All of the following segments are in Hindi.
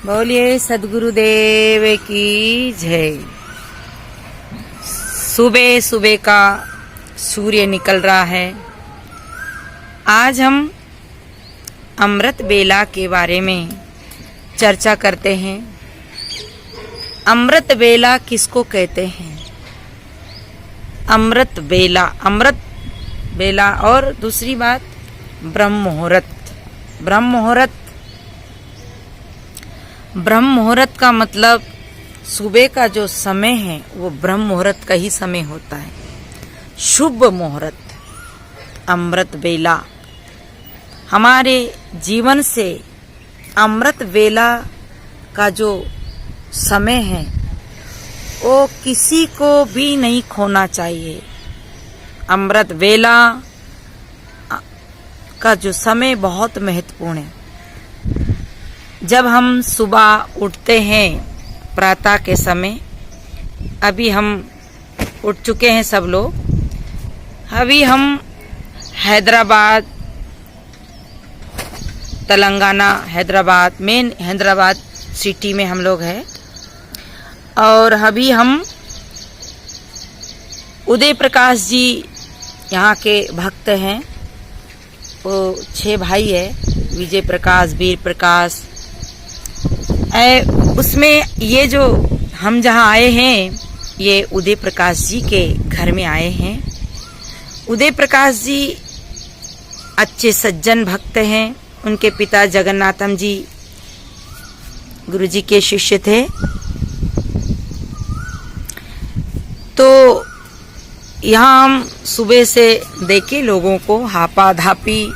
बोलिए सदगुरुदेव की जय। सुबह सुबह का सूर्य निकल रहा है। आज हम अमृत बेला के बारे में चर्चा करते हैं। अमृत बेला किसको कहते हैं? अमृत बेला और दूसरी बात ब्रह्म मुहूर्त का मतलब सुबह का जो समय है वो ब्रह्म मुहूर्त का ही समय होता है। शुभ मुहूर्त अमृत बेला। हमारे जीवन से अमृत बेला का जो समय है वो किसी को भी नहीं खोना चाहिए। अमृत बेला का जो समय बहुत महत्वपूर्ण है। जब हम सुबह उठते हैं प्रातः के समय, अभी हम उठ चुके हैं सब लोग। अभी हम हैदराबाद, तेलंगाना, मेन हैदराबाद सिटी में हम लोग हैं। और अभी हम उदय प्रकाश जी यहाँ के भक्त हैं। वो 6 भाई है, विजय प्रकाश, वीर प्रकाश। उसमें ये जो हम जहाँ आए हैं ये उदय प्रकाश जी के घर में आए हैं। उदय प्रकाश जी अच्छे सज्जन भक्त हैं। उनके पिता जगन्नाथम जी गुरु जी के शिष्य थे। तो यहाँ हम सुबह से देखे लोगों को हापा धापी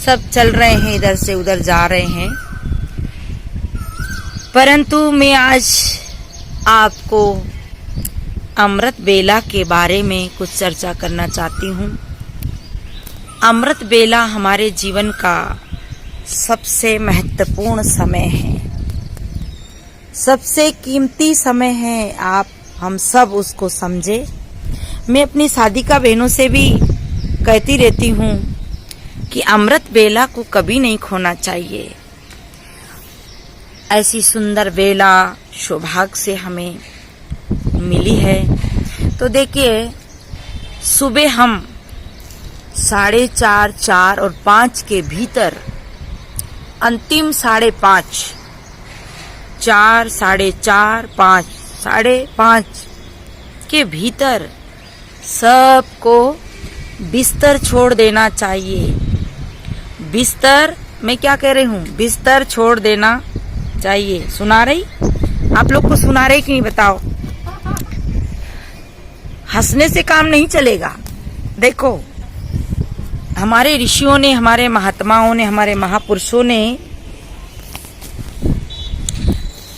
सब चल रहे हैं, इधर से उधर जा रहे हैं। परंतु मैं आज आपको अमृत बेला के बारे में कुछ चर्चा करना चाहती हूँ। अमृत बेला हमारे जीवन का सबसे महत्वपूर्ण समय है, सबसे कीमती समय है। हम सब उसको समझे। मैं अपनी साधिका बहनों से भी कहती रहती हूँ कि अमृत बेला को कभी नहीं खोना चाहिए। ऐसी सुंदर बेला सौभाग्य से हमें मिली है। तो देखिए, सुबह हम 4:30, 4 और 5 के भीतर, अंतिम 5:30, 4, 4:30, 5, 5:30 के भीतर सबको बिस्तर छोड़ देना चाहिए। बिस्तर, मैं क्या कह रही हूँ, बिस्तर छोड़ देना चाहिए। सुना रही? आप लोग को सुना रही कि नहीं बताओ? हंसने से काम नहीं चलेगा। देखो, हमारे ऋषियों ने, हमारे महात्माओं ने, हमारे महापुरुषों ने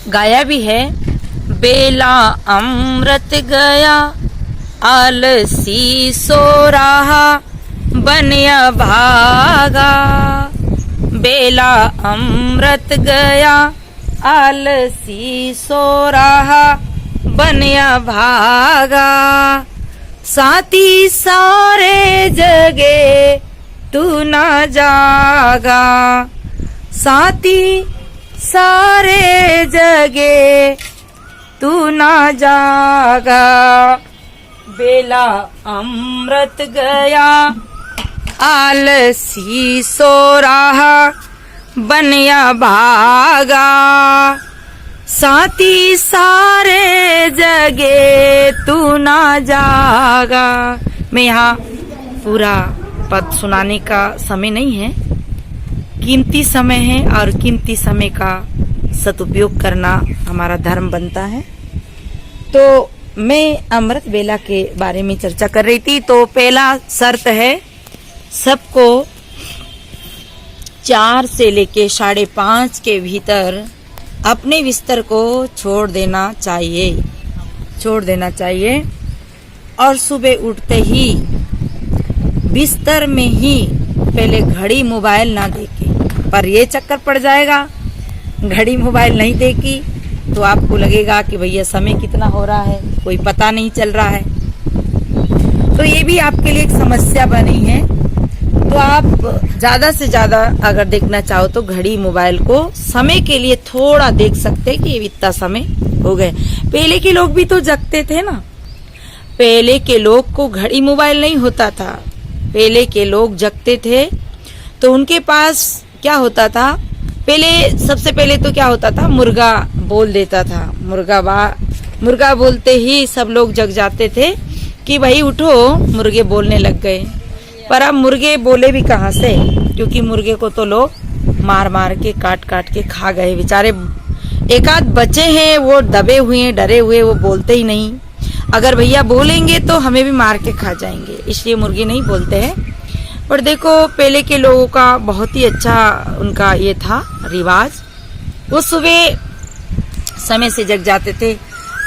गाया भी है। बेला अमृत गया, आलसी सो रहा, बनिया भागा। बेला अमृत गया, आलसी सो रहा, बनिया भागा। साथी सारे जगे तू ना जागा, साथी सारे जगे तू ना जागा। बेला अमृत गया, आलसी सो रहा, बनिया भागा। साथी सारे जगे तू ना जागा। मैं यहाँ पूरा पद सुनाने का समय नहीं है, कीमती समय है और कीमती समय का सदुपयोग करना हमारा धर्म बनता है। तो मैं अमृत बेला के बारे में चर्चा कर रही थी। तो पहला शर्त है, सबको 4 से लेके 5:30 के भीतर अपने बिस्तर को छोड़ देना चाहिए। और सुबह उठते ही बिस्तर में ही पहले घड़ी मोबाइल ना देखे। पर ये चक्कर पड़ जाएगा, घड़ी मोबाइल नहीं देखी तो आपको लगेगा कि भैया समय कितना हो रहा है, कोई पता नहीं चल रहा है। तो ये भी आपके लिए एक समस्या बनी है। तो आप ज्यादा से ज्यादा अगर देखना चाहो तो घड़ी मोबाइल को समय के लिए थोड़ा देख सकते कि इतना समय हो गए। पहले के लोग भी तो जगते थे ना, पहले के लोग को घड़ी मोबाइल नहीं होता था, पहले के लोग जगते थे तो उनके पास क्या होता था, पहले सबसे पहले तो क्या होता था, मुर्गा बोल देता था, मुर्गा बोलते ही सब लोग जग जाते थे कि भाई उठो मुर्गे बोलने लग गए। पर अब मुर्गे बोले भी कहाँ से, क्योंकि मुर्गे को तो लोग मार मार के काट काट के खा गए। बेचारे एक आध बचे हैं, वो दबे हुए हैं, डरे हुए, वो बोलते ही नहीं। अगर भैया बोलेंगे तो हमें भी मार के खा जाएंगे, इसलिए मुर्गे नहीं बोलते हैं। पर देखो पहले के लोगों का बहुत ही अच्छा उनका ये था रिवाज, वो सुबह समय से जग जाते थे।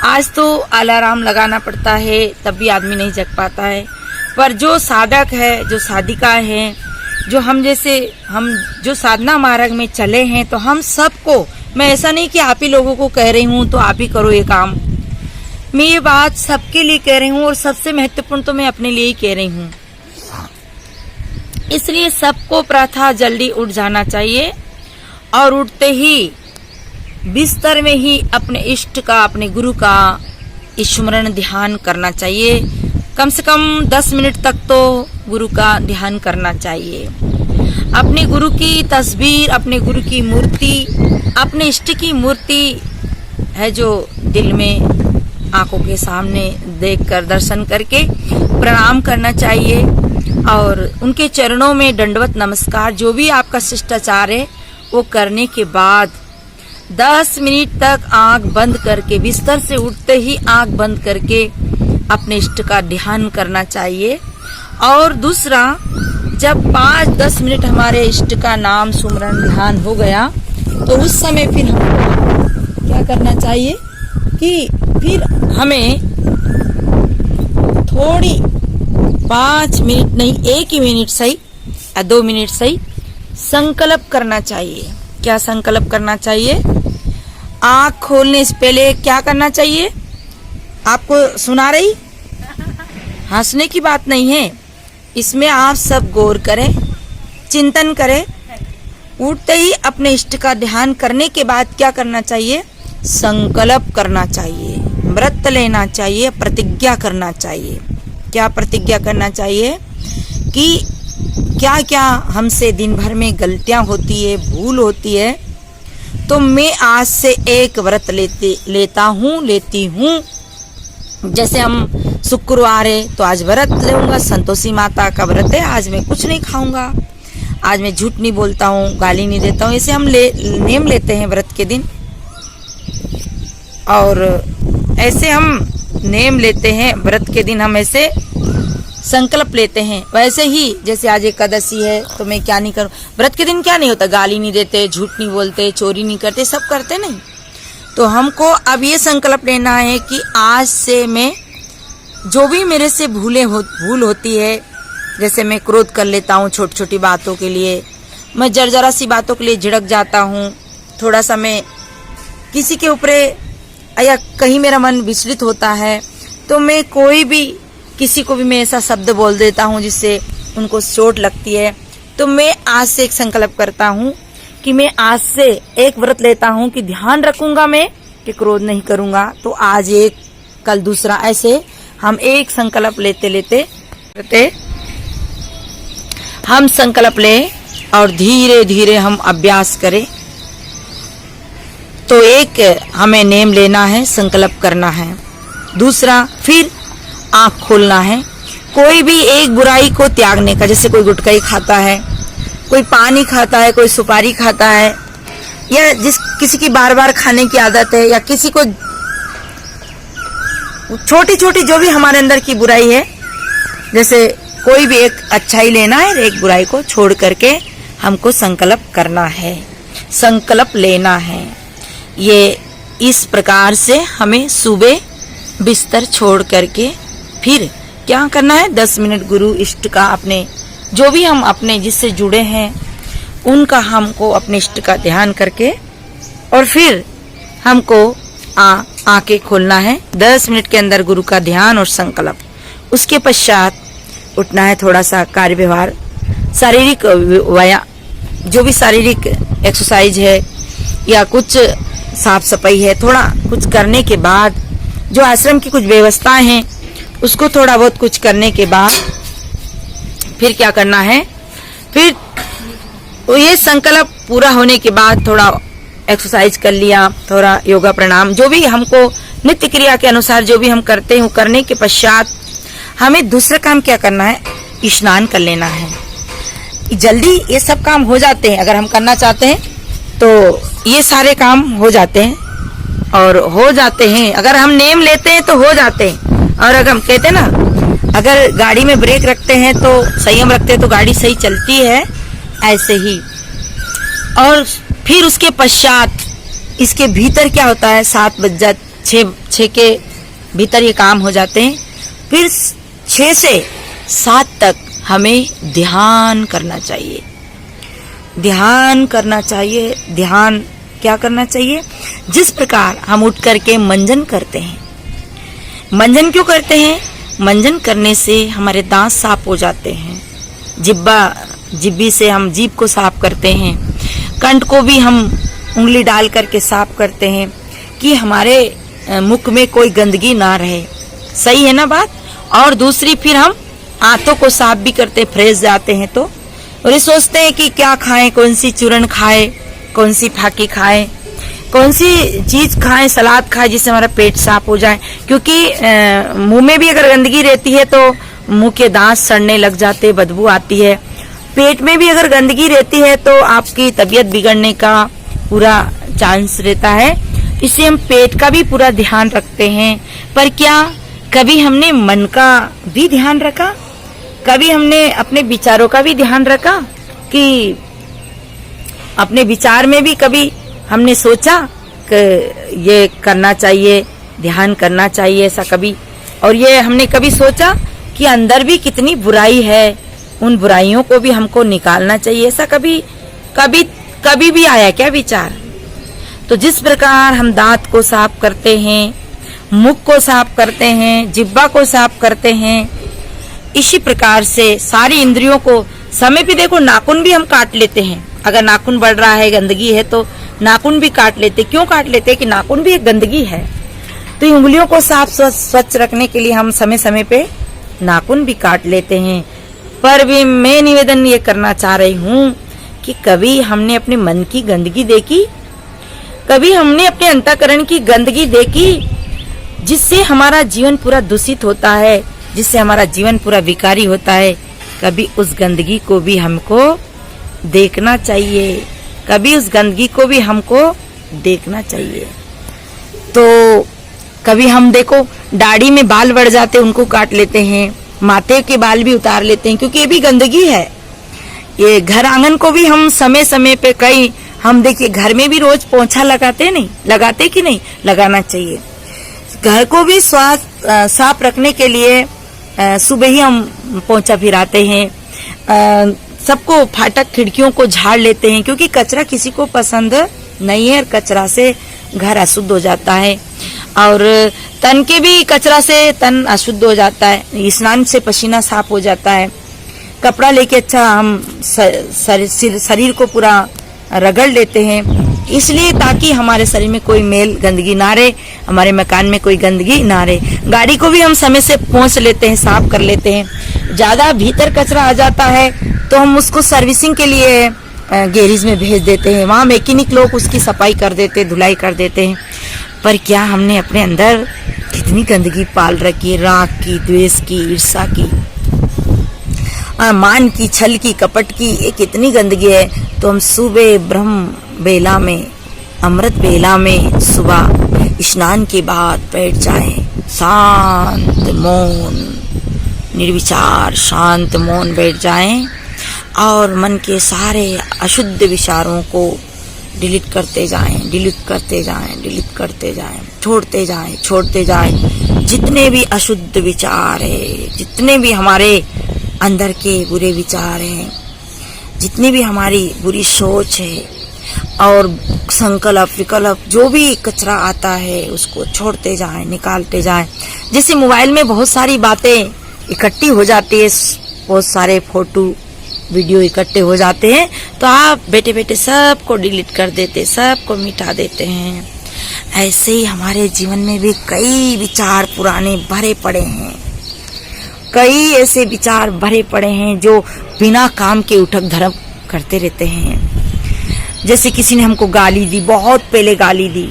आज तो अलार्म लगाना पड़ता है तब भी आदमी नहीं जग पाता है। पर जो साधक है, जो साधिका है, जो हम जो साधना मार्ग में चले हैं, तो हम सबको, मैं ऐसा नहीं कि आप ही लोगों को कह रही हूँ तो आप ही करो ये काम, मैं ये बात सबके लिए कह रही हूँ और सबसे महत्वपूर्ण तो मैं अपने लिए ही कह रही हूँ। इसलिए सबको प्रातः जल्दी उठ जाना चाहिए और उठते ही बिस्तर में ही अपने इष्ट का, अपने गुरु का स्मरण ध्यान करना चाहिए। कम से कम 10 मिनट तक तो गुरु का ध्यान करना चाहिए। अपने गुरु की तस्वीर, अपने गुरु की मूर्ति, अपने इष्ट की मूर्ति है जो दिल में आंखों के सामने देखकर दर्शन करके प्रणाम करना चाहिए और उनके चरणों में दंडवत नमस्कार, जो भी आपका शिष्टाचार है वो करने के बाद 10 मिनट तक आंख बंद करके, बिस्तर से उठते ही आंख बंद करके अपने इष्ट का ध्यान करना चाहिए। और दूसरा, जब 5-10 मिनट हमारे इष्ट का नाम सुमरण ध्यान हो गया तो उस समय फिर हमको क्या करना चाहिए कि फिर हमें थोड़ी 5 मिनट नहीं, 1 ही मिनट सही या 2 मिनट सही संकल्प करना चाहिए। क्या संकल्प करना चाहिए? आंख खोलने से पहले क्या करना चाहिए? आपको सुना रही, हंसने की बात नहीं है, इसमें आप सब गौर करें, चिंतन करें। उठते ही अपने इष्ट का ध्यान करने के बाद क्या करना चाहिए? संकल्प करना चाहिए, व्रत लेना चाहिए, प्रतिज्ञा करना चाहिए। क्या प्रतिज्ञा करना चाहिए कि क्या क्या हमसे दिन भर में गलतियां होती है, भूल होती है, तो मैं आज से एक व्रत लेती हूँ। जैसे हम शुक्रवार है तो आज व्रत लूंगा, संतोषी माता का व्रत है, आज मैं कुछ नहीं खाऊंगा, आज मैं झूठ नहीं बोलता हूँ, गाली नहीं देता हूँ। ऐसे हम नेम लेते हैं व्रत के दिन, और ऐसे हम नेम लेते हैं व्रत के दिन, हम ऐसे संकल्प लेते हैं। वैसे ही जैसे आज एकादशी है तो मैं क्या नहीं करूं, व्रत के दिन क्या नहीं होता, गाली नहीं देते, झूठ नहीं बोलते, चोरी नहीं करते, सब करते नहीं। तो हमको अब ये संकल्प लेना है कि आज से मैं जो भी मेरे से भूल होती है, जैसे मैं क्रोध कर लेता हूँ छोटी छोटी बातों के लिए, मैं जरा सी बातों के लिए झिड़क जाता हूँ, थोड़ा सा मैं किसी के ऊपर या कहीं मेरा मन विचलित होता है तो मैं किसी को भी मैं ऐसा शब्द बोल देता हूँ जिससे उनको चोट लगती है। तो मैं आज से एक संकल्प करता हूँ कि मैं आज से एक व्रत लेता हूँ कि ध्यान रखूंगा मैं कि क्रोध नहीं करूंगा। तो आज एक, कल दूसरा, ऐसे हम एक संकल्प लेते हम संकल्प ले और धीरे धीरे हम अभ्यास करें। तो एक हमें नेम लेना है, संकल्प करना है। दूसरा, फिर आंख खोलना है, कोई भी एक बुराई को त्यागने का। जैसे कोई गुटखा खाता है, कोई पानी खाता है, कोई सुपारी खाता है, या किसी की बार बार खाने की आदत है, या किसी को छोटी छोटी जो भी हमारे अंदर की बुराई है, जैसे कोई भी एक अच्छाई लेना है, एक बुराई को छोड़ करके हमको संकल्प करना है, संकल्प लेना है। ये इस प्रकार से हमें सुबह बिस्तर छोड़ करके फिर क्या करना है, 10 मिनट गुरु इष्ट का, अपने जो भी हम अपने जिससे जुड़े हैं उनका हमको अपने इष्ट का ध्यान करके, और फिर हमको आंखें खोलना है 10 मिनट के अंदर गुरु का ध्यान और संकल्प। उसके पश्चात उठना है, थोड़ा सा कार्य व्यवहार शारीरिक व्यायाम, जो भी शारीरिक एक्सरसाइज है या कुछ साफ सफाई है, थोड़ा कुछ करने के बाद, जो आश्रम की कुछ व्यवस्थाएं हैं उसको थोड़ा बहुत कुछ करने के बाद फिर क्या करना है, फिर ये संकल्प पूरा होने के बाद थोड़ा एक्सरसाइज कर लिया, थोड़ा योगा प्राणायाम, जो भी हमको नित्य क्रिया के अनुसार जो भी हम करते हैं, करने के पश्चात हमें दूसरा काम क्या करना है, स्नान कर लेना है। जल्दी ये सब काम हो जाते हैं, अगर हम करना चाहते हैं तो ये सारे काम हो जाते हैं और हो जाते हैं, अगर हम नेम लेते हैं तो हो जाते हैं। और अगर हम कहते हैं ना, अगर गाड़ी में ब्रेक रखते हैं तो संयम रखते हैं तो गाड़ी सही चलती है, ऐसे ही। और फिर उसके पश्चात इसके भीतर क्या होता है, 7 बज जा 6 के भीतर ये काम हो जाते हैं। फिर 6 से 7 तक हमें ध्यान करना चाहिए, ध्यान करना चाहिए। ध्यान क्या करना चाहिए, जिस प्रकार हम उठ करके मंजन करते हैं। मंजन क्यों करते हैं, मंजन करने से हमारे दांत साफ हो जाते हैं, जिब्बी से हम जीभ को साफ करते हैं, कंठ को भी हम उंगली डाल करके साफ करते हैं कि हमारे मुख में कोई गंदगी ना रहे। सही है ना बात। और दूसरी फिर हम आंतों को साफ भी करते, फ्रेश जाते हैं तो, और ये सोचते हैं कि क्या खाएं, कौन सी चूर्ण खाएं, कौन सी फाकी खाएं, कौन सी चीज खाएं, सलाद खाएं जिससे हमारा पेट साफ हो जाए। क्योंकि मुंह में भी अगर गंदगी रहती है तो मुंह के दांत सड़ने लग जाते, बदबू आती है। पेट में भी अगर गंदगी रहती है तो आपकी तबीयत बिगड़ने का पूरा चांस रहता है। इससे हम पेट का भी पूरा ध्यान रखते हैं। पर क्या कभी हमने मन का भी ध्यान रखा, कभी हमने अपने विचारों का भी ध्यान रखा कि अपने विचार में भी कभी हमने सोचा कि ये करना चाहिए, ध्यान करना चाहिए, ऐसा कभी। और ये हमने कभी सोचा कि अंदर भी कितनी बुराई है, उन बुराइयों को भी हमको निकालना चाहिए, ऐसा कभी भी आया क्या विचार। तो जिस प्रकार हम दांत को साफ करते हैं, मुख को साफ करते हैं, जिह्वा को साफ करते हैं, इसी प्रकार से सारी इंद्रियों को समय पे देखो, नाखून भी हम काट लेते हैं। अगर नाखून बढ़ रहा है, गंदगी है तो नाखून भी काट लेते। क्यों काट लेते, कि नाखून भी एक गंदगी है। तो उंगलियों को साफ स्वच्छ रखने के लिए हम समय समय पे नाखून भी काट लेते हैं। पर भी मैं निवेदन ये करना चाह रही हूँ कि कभी हमने अपने मन की गंदगी देखी, कभी हमने अपने अंतःकरण की गंदगी देखी, जिससे हमारा जीवन पूरा दूषित होता है, जिससे हमारा जीवन पूरा विकारी होता है। कभी उस गंदगी को भी हमको देखना चाहिए, कभी उस गंदगी को भी हमको देखना चाहिए। तो कभी हम देखो दाढ़ी में बाल बढ़ जाते, उनको काट लेते हैं, माथे के बाल भी उतार लेते हैं, क्योंकि ये भी गंदगी है। ये घर आंगन को भी हम समय समय पे कई, हम देखिए घर में भी रोज पोंछा लगाते कि नहीं, लगाना चाहिए। घर को भी साफ रखने के लिए सुबह ही हम पोंछा फिराते हैं। सबको फाटक खिड़कियों को झाड़ लेते हैं, क्योंकि कचरा किसी को पसंद नहीं है, और कचरा से घर अशुद्ध हो जाता है। और तन के भी कचरा से तन अशुद्ध हो जाता है, स्नान से पसीना साफ हो जाता है। कपड़ा लेके अच्छा हम शरीर को पूरा रगड़ लेते हैं, इसलिए ताकि हमारे शरीर में कोई मेल गंदगी ना रहे, हमारे मकान में कोई गंदगी ना रहे। गाड़ी को भी हम समय से पोंछ लेते हैं, साफ कर लेते हैं। ज्यादा भीतर कचरा आ जाता है तो हम उसको सर्विसिंग के लिए गैरेज में भेज देते हैं, वहाँ मैकेनिक लोग उसकी सफाई कर देते, धुलाई कर देते हैं। पर क्या हमने अपने अंदर कितनी गंदगी पाल रखी है, राग की, द्वेष की, ईर्ष्या की, मान की, छल की, कपट की, ये कितनी गंदगी है। तो हम सुबह ब्रह्म बेला में, अमृत बेला में, सुबह स्नान के बाद बैठ जाएं, शांत मौन, निर्विचार शांत मौन बैठ जाएं और मन के सारे अशुद्ध विचारों को डिलीट करते जाएं, छोड़ते जाएं। जितने भी अशुद्ध विचार है, जितने भी हमारे अंदर के बुरे विचार हैं, जितनी भी हमारी बुरी सोच है और संकल्प विकल्प, जो भी कचरा आता है उसको छोड़ते जाएं, निकालते जाएं। जैसे मोबाइल में बहुत सारी बातें इकट्ठी हो जाती है, बहुत सारे फोटो वीडियो इकट्ठे हो जाते हैं तो आप बेटे बेटे सबको डिलीट कर देते, सबको मिटा देते हैं। ऐसे ही हमारे जीवन में भी कई विचार पुराने भरे पड़े हैं, कई ऐसे विचार भरे पड़े हैं जो बिना काम के उठक धरक करते रहते हैं। जैसे किसी ने हमको गाली दी, बहुत पहले गाली दी,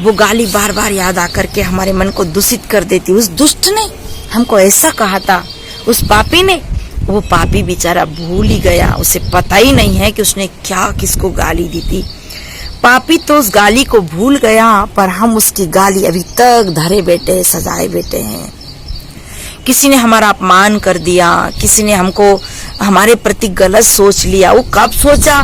वो गाली बार बार याद आकर के हमारे मन को दूषित कर देती। उस दुष्ट ने हमको ऐसा कहा था, उस पापी ने, वो पापी बेचारा भूल ही गया, उसे पता ही नहीं है कि उसने क्या किसको गाली दी थी। पापी तो उस गाली को भूल गया, पर हम उसकी गाली अभी तक धरे बैठे, सजाए बैठे हैं। किसी ने हमारा अपमान कर दिया, किसी ने हमको हमारे प्रति गलत सोच लिया। वो कब सोचा?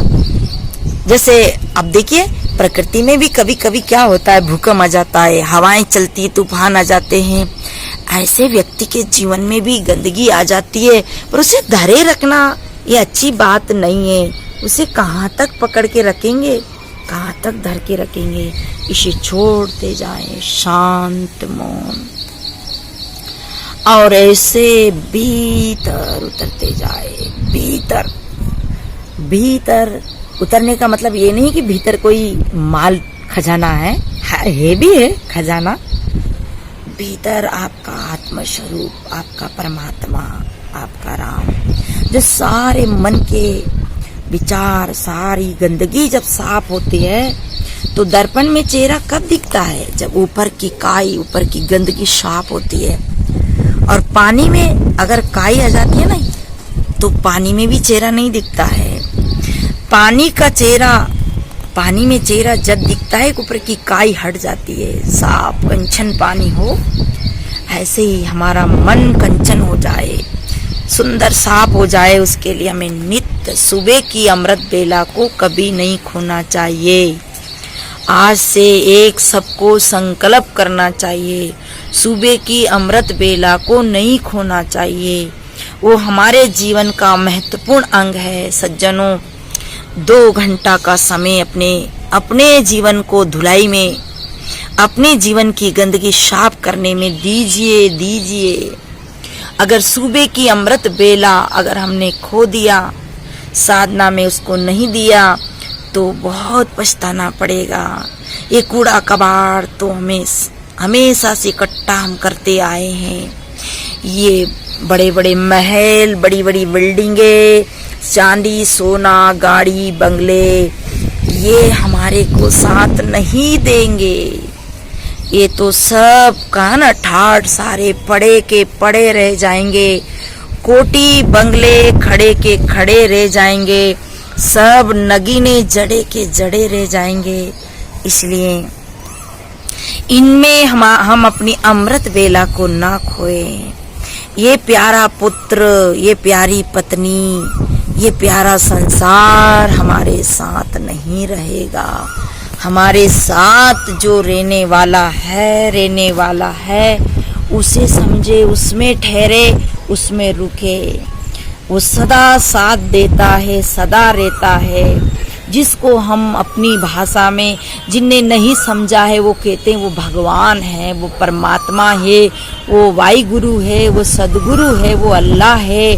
जैसे अब देखिए प्रकृति में भी कभी कभी क्या होता है, भूकंप आ जाता है, हवाएं चलती, तूफान आ जाते हैं। ऐसे व्यक्ति के जीवन में भी गंदगी आ जाती है, पर उसे धरे रखना ये अच्छी बात नहीं है। उसे कहाँ तक पकड़ के रखेंगे, कहाँ तक धर के रखेंगे? इसे छोड़ते जाएं शांत मौन, और ऐसे भीतर उतरते जाए। भीतर भीतर उतरने का मतलब ये नहीं कि भीतर कोई माल खजाना है भी है खजाना। भीतर आपका आत्म स्वरूप, आपका परमात्मा, आपका राम, जो सारे मन के विचार, सारी गंदगी जब साफ होती है तो दर्पण में चेहरा कब दिखता है? जब ऊपर की काई, ऊपर की गंदगी साफ होती है। और पानी में अगर काई आ जाती है ना, तो पानी में भी चेहरा नहीं दिखता है। पानी का चेहरा, पानी में चेहरा जब दिखता है, ऊपर की काई हट जाती है, साफ कंचन पानी हो। ऐसे ही हमारा मन कंचन हो जाए, सुंदर साफ हो जाए, उसके लिए हमें नित्य सुबह की अमृत बेला को कभी नहीं खोना चाहिए। आज से एक सबको संकल्प करना चाहिए, सुबह की अमृत बेला को नहीं खोना चाहिए। वो हमारे जीवन का महत्वपूर्ण अंग है। सज्जनों, 2 घंटा का समय अपने जीवन को धुलाई में, अपने जीवन की गंदगी साफ करने में दीजिए। अगर सुबह की अमृत बेला अगर हमने खो दिया, साधना में उसको नहीं दिया, तो बहुत पछताना पड़ेगा। ये कूड़ा कबाड़ तो हमेशा से इकट्ठा हम करते आए हैं। ये बड़े बड़े महल, बड़ी बड़ी बिल्डिंगे, चांदी सोना, गाड़ी बंगले, ये हमारे को साथ नहीं देंगे। ये तो सब का ना ठाठ सारे पड़े के पड़े रह जाएंगे। कोटी बंगले खड़े के खड़े रह जाएंगे, सब नगीने जड़े के जड़े रह जाएंगे। इसलिए इनमें हम अपनी अमृत बेला को ना खोएं। ये प्यारा पुत्र, ये प्यारी पत्नी, ये प्यारा संसार हमारे साथ नहीं रहेगा। हमारे साथ जो रहने वाला है, उसे समझे, उसमें ठहरे, उसमें रुके। वो सदा साथ देता है, सदा रहता है। जिसको हम अपनी भाषा में, जिनने नहीं समझा है, वो कहते हैं वो भगवान है, वो परमात्मा है, वो वाहिगुरु है, वो सदगुरु है, वो अल्लाह है।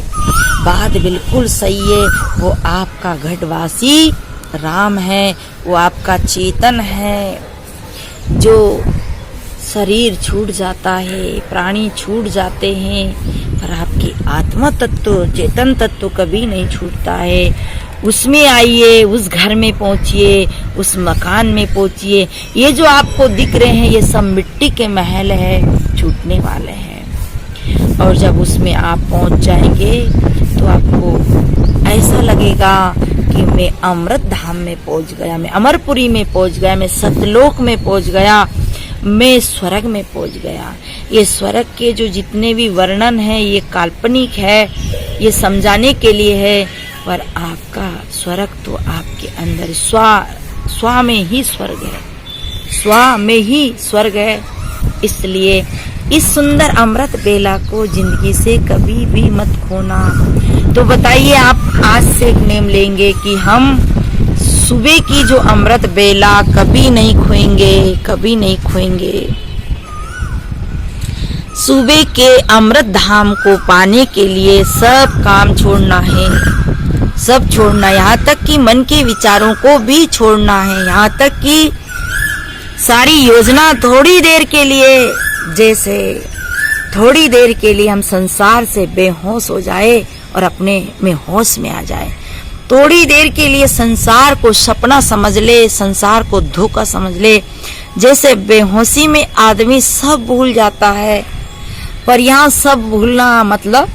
बात बिल्कुल सही है। वो आपका घटवासी राम है, वो आपका चेतन है। जो शरीर छूट जाता है, प्राणी छूट जाते हैं, पर आपकी आत्मा तत्व, चेतन तत्व कभी नहीं छूटता है। उसमें आइए, उस घर में पहुंचिए, उस मकान में पहुंचिए। ये जो आपको दिख रहे हैं, ये सब मिट्टी के महल है, छूटने वाले हैं। और जब उसमें आप पहुंच जाएंगे तो आपको ऐसा लगेगा कि मैं अमृत धाम में पहुंच गया, मैं अमरपुरी में पहुंच गया, मैं सतलोक में पहुंच गया, मैं स्वर्ग में पहुंच गया। ये स्वर्ग के जो जितने भी वर्णन है, ये काल्पनिक है, ये समझाने के लिए है, पर आपका स्वर्ग तो आपके अंदर स्व में ही स्वर्ग है, स्व में ही स्वर्ग है। इसलिए इस सुंदर अमृत बेला को जिंदगी से कभी भी मत खोना। तो बताइए, आप आज से एक नेम लेंगे कि हम सुबह की जो अमृत बेला कभी नहीं खोएंगे, कभी नहीं खोएंगे। सुबह के अमृत धाम को पाने के लिए सब काम छोड़ना है। सब छोड़ना, यहाँ तक कि मन के विचारों को भी छोड़ना है, यहाँ तक कि सारी योजना थोड़ी देर के लिए, जैसे थोड़ी देर के लिए हम संसार से बेहोश हो जाए और अपने में होश में आ जाए। थोड़ी देर के लिए संसार को सपना समझ ले, संसार को धोखा समझ ले। जैसे बेहोशी में आदमी सब भूल जाता है, पर यहाँ सब भूलना मतलब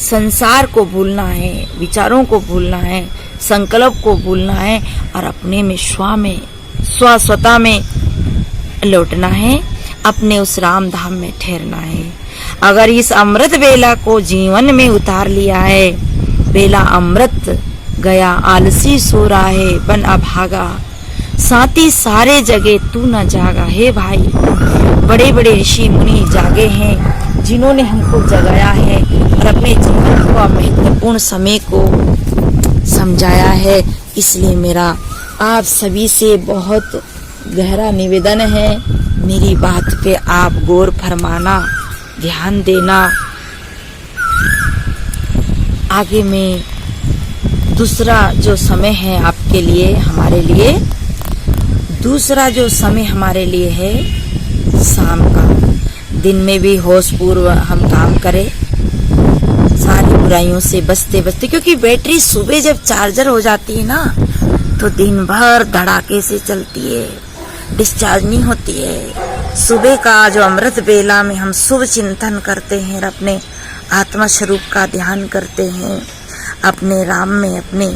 संसार को भूलना है, विचारों को भूलना है, संकल्प को भूलना है और अपने में स्वता में लौटना है, अपने उस राम धाम में ठहरना है। अगर इस अमृत बेला को जीवन में उतार लिया है, बेला अमृत गया आलसी सो रहा है बन अभागा, साथी सारे जगे तू न जागा। हे भाई, बड़े बड़े ऋषि मुनि जागे हैं जिन्होंने हमको जगाया है और अपने जीवन को महत्वपूर्ण समय को समझाया है। इसलिए मेरा आप सभी से बहुत गहरा निवेदन है, मेरी बात पे आप गौर फरमाना, ध्यान देना। आगे में दूसरा जो समय है आपके लिए, हमारे लिए दूसरा जो समय हमारे लिए है शाम का। दिन में भी होश पूर्व हम काम करें, सारी बुराइयों से बचते बचते, क्योंकि बैटरी सुबह जब चार्जर हो जाती है ना तो दिन भर धड़ाके से चलती है, डिस्चार्ज नहीं होती है। सुबह का जो अमृत बेला में हम शुभ चिंतन करते हैं, अपने आत्मा स्वरूप का ध्यान करते हैं, अपने राम में, अपने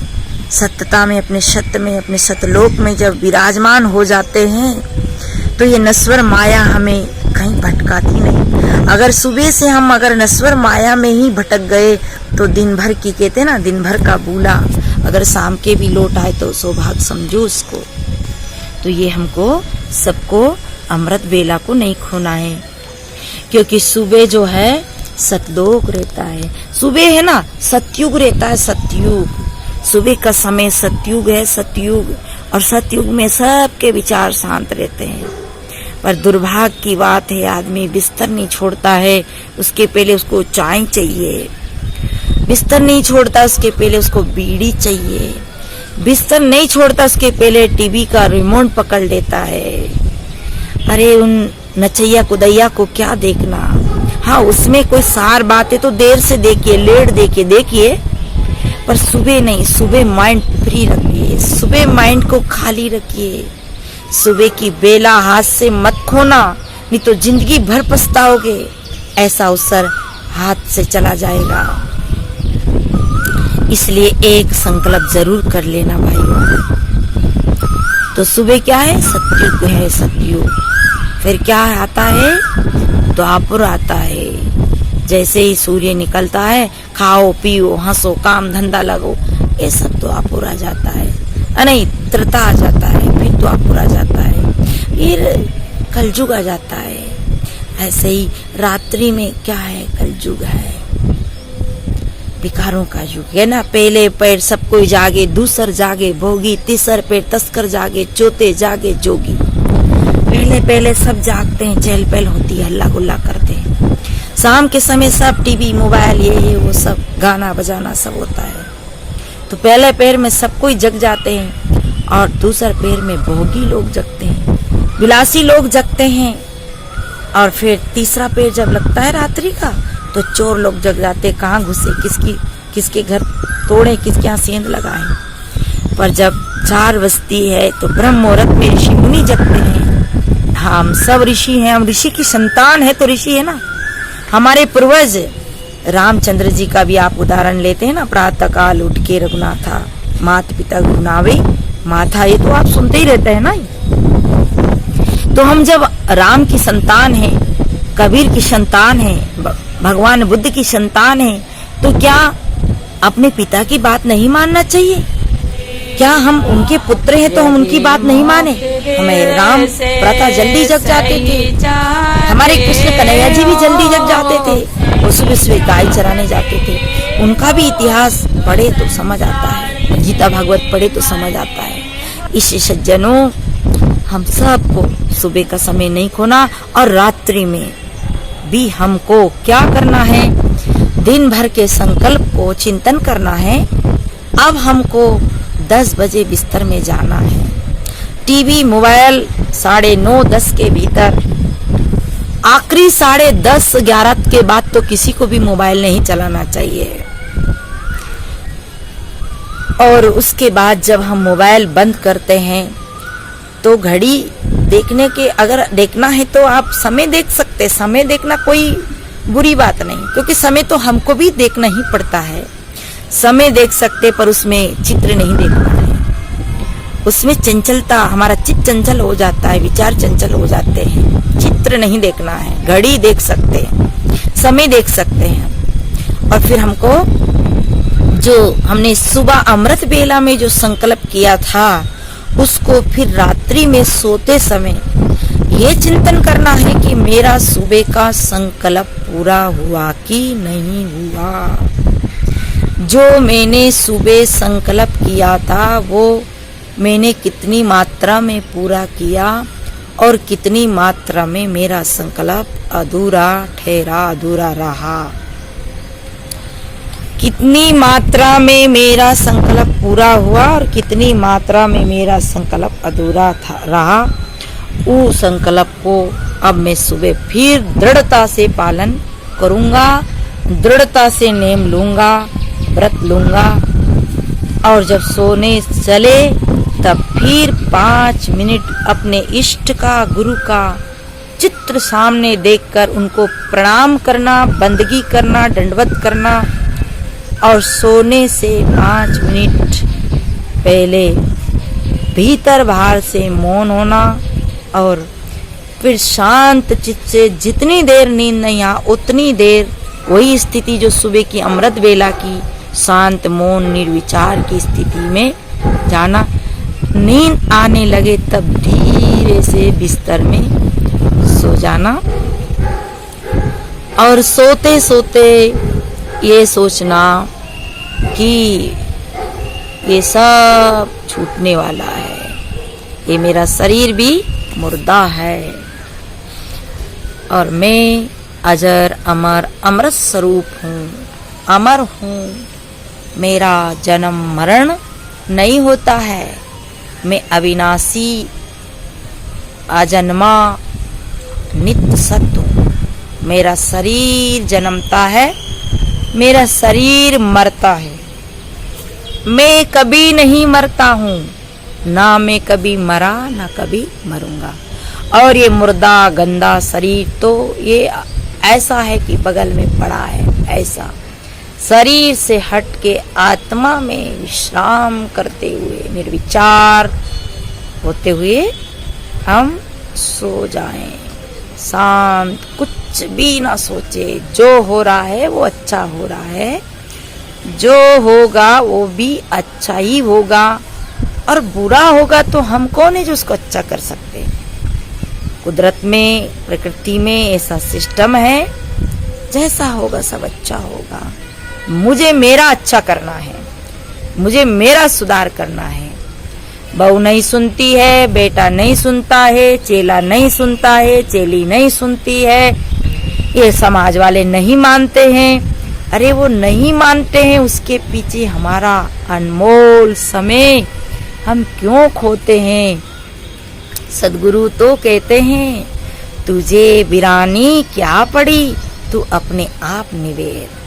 सत्यता में, अपने सत्य में, अपने सतलोक में जब विराजमान हो जाते हैं तो ये नश्वर माया हमें कहीं भटकाती नहीं। अगर सुबह से हम अगर नश्वर माया में ही भटक गए तो दिन भर की, कहते हैं ना, दिन भर का बूला अगर शाम के भी लौट आए तो सौभाग्य समझो उसको। तो ये हमको सबको अमृत बेला को नहीं खोना है, क्योंकि सुबह जो है सतलोक रहता है, सुबह है ना सतयुग रहता है, सतयुग। सुबह का समय सतयुग है, सतयुग। और सतयुग में सबके विचार शांत रहते हैं। पर दुर्भाग्य की बात है, आदमी बिस्तर नहीं छोड़ता है, उसके पहले उसको चाय चाहिए। बिस्तर नहीं छोड़ता उसके पहले उसको बीड़ी चाहिए। बिस्तर नहीं छोड़ता उसके पहले टीवी का रिमोट पकड़ लेता है। अरे उन नचैया कुदैया को क्या देखना। हाँ, उसमें कोई सार बात है तो देर से देखिए, लेट देखिए, पर सुबह नहीं। सुबह माइंड फ्री रखिए, सुबह माइंड को खाली रखिए। सुबह की बेला हाथ से मत खोना, नहीं तो जिंदगी भर पछताओगे। ऐसा अवसर हाथ से चला जाएगा। इसलिए एक संकल्प जरूर कर लेना भाइयों। तो सुबह क्या है? सतयुग है, सतयुग। फिर क्या आता है? द्वापर आता है। जैसे ही सूर्य निकलता है, खाओ पियो हंसो काम धंधा लगो, ये सब द्वापर आ जाता है। नहीं, त्रेता आ जाता है, फिर द्वापर आ जाता है, फिर कलयुग आ जाता है। ऐसे ही रात्रि में क्या है? कलयुग है, विकारों का युग है ना। पहले पैर सब कोई जागे, दूसर जागे भोगी, तीसर पैर तस्कर जागे, चौथे जागे जोगी। पहले सब जागते हैं, चहल पहल होती है, हल्ला गुल्ला करते हैं। शाम के समय सब टीवी मोबाइल ये वो सब गाना बजाना सब होता है। तो पहले पैर में सब कोई जग जाते हैं और दूसर पैर में भोगी लोग जगते हैं, विलासी लोग जगते हैं। और फिर तीसरा पैर जब लगता है रात्रि का तो चोर लोग जग जाते, कहाँ घुसे, किसके घर तोड़े, किसके यहाँ सेंध लगाए। पर जब 4 बजती है तो ब्रह्म मुहूर्त में ऋषि मुनि जगते हैं। हम सब ऋषि हैं, हम ऋषि की संतान है तो ऋषि है ना। हमारे पूर्वज रामचंद्र जी का भी आप उदाहरण लेते हैं ना, प्रातः काल उठ के रघुनाथा मात पिता गुरुनावे माथा, ये तो आप सुनते ही रहते हैं ना। तो हम जब राम की संतान है, कबीर की संतान है, भगवान बुद्ध की संतान है, तो क्या अपने पिता की बात नहीं मानना चाहिए? क्या हम उनके पुत्र हैं तो हम उनकी बात नहीं माने? हमें राम प्रातः जल्दी जग जाते थे, हमारे कृष्ण कन्हैया जी भी जल्दी जग जाते थे, वो सुबह सुबह गाय चराने जाते थे। उनका भी इतिहास पढ़े तो समझ आता है, गीता भागवत पढ़े तो समझ आता है। इस सज्जनों, हम सबको सुबह का समय नहीं खोना और रात्रि में भी हमको क्या करना है? दिन भर के संकल्प को चिंतन करना है अब हमको 10 बजे बिस्तर में जाना है। टीवी मोबाइल 9:30 10 के भीतर, आखिरी 10:30 11 के बाद तो किसी को भी मोबाइल नहीं चलाना चाहिए। और उसके बाद जब हम मोबाइल बंद करते हैं तो घड़ी देखने के, अगर देखना है तो आप समय देख सकते। समय देखना कोई बुरी बात नहीं, क्योंकि समय तो हमको भी देखना ही पड़ता है। समय देख सकते, पर उसमें चित्र नहीं देखना है। उसमें चंचलता, हमारा चित्त चंचल हो जाता है, विचार चंचल हो जाते हैं। चित्र नहीं देखना है। घड़ी देख सकते हैं, समय देख सकते हैं। और फिर हमको जो हमने सुबह अमृत बेला में जो संकल्प किया था, उसको फिर रात्रि में सोते समय ये चिंतन करना है कि मेरा सुबह का संकल्प पूरा हुआ कि नहीं हुआ। जो मैंने सुबह संकल्प किया था वो मैंने कितनी मात्रा में पूरा किया और कितनी मात्रा में मेरा संकल्प अधूरा ठहरा, अधूरा रहा। कितनी मात्रा में मेरा संकल्प पूरा हुआ और कितनी मात्रा में मेरा संकल्प अधूरा रहा, उस संकल्प को अब मैं सुबह फिर दृढ़ता से पालन करूंगा, दृढ़ता से नेम लूंगा, व्रत लूंगा। और जब सोने चले तब फिर 5 मिनट अपने इष्ट का, गुरु का चित्र सामने देखकर उनको प्रणाम करना, बंदगी करना, दंडवत करना। और सोने से 5 मिनट पहले भीतर बाहर से मौन होना और फिर शांत चित्त से जितनी देर नींद नहीं आ उतनी देर वही स्थिति जो सुबह की अमृत बेला की शांत मौन निर्विचार की स्थिति में जाना। नींद आने लगे तब धीरे से बिस्तर में सो जाना। और सोते सोते ये सोचना कि ये सब छूटने वाला है, ये मेरा शरीर भी मुर्दा है और मैं अजर अमर अमृत स्वरूप हूँ, अमर हूँ। मेरा जन्म मरण नहीं होता है, मैं अविनाशी अजन्मा नित्य सत्य हूँ। मेरा शरीर जन्मता है, मेरा शरीर मरता है, मैं कभी नहीं मरता हूँ, ना मैं कभी मरा ना कभी मरूंगा। और ये मुर्दा गंदा शरीर तो ये ऐसा है कि बगल में पड़ा है। ऐसा शरीर से हट के आत्मा में विश्राम करते हुए, निर्विचार होते हुए हम सो जाएं, शांत, कुछ भी ना सोचे। जो हो रहा है वो अच्छा हो रहा है, जो होगा वो भी अच्छा ही होगा, और बुरा होगा तो हम कौन है जो उसको अच्छा कर सकते हैं। कुदरत में, प्रकृति में ऐसा सिस्टम है, जैसा होगा सब अच्छा होगा। मुझे मेरा अच्छा करना है, मुझे मेरा सुधार करना है। बहू नहीं सुनती है, बेटा नहीं सुनता है, चेला नहीं सुनता है, चेली नहीं सुनती है, ये समाज वाले नहीं मानते हैं। अरे वो नहीं मानते हैं, उसके पीछे हमारा अनमोल समय हम क्यों खोते हैं। सदगुरु तो कहते हैं तुझे वीरानी क्या पड़ी, तू अपने आप निवेद।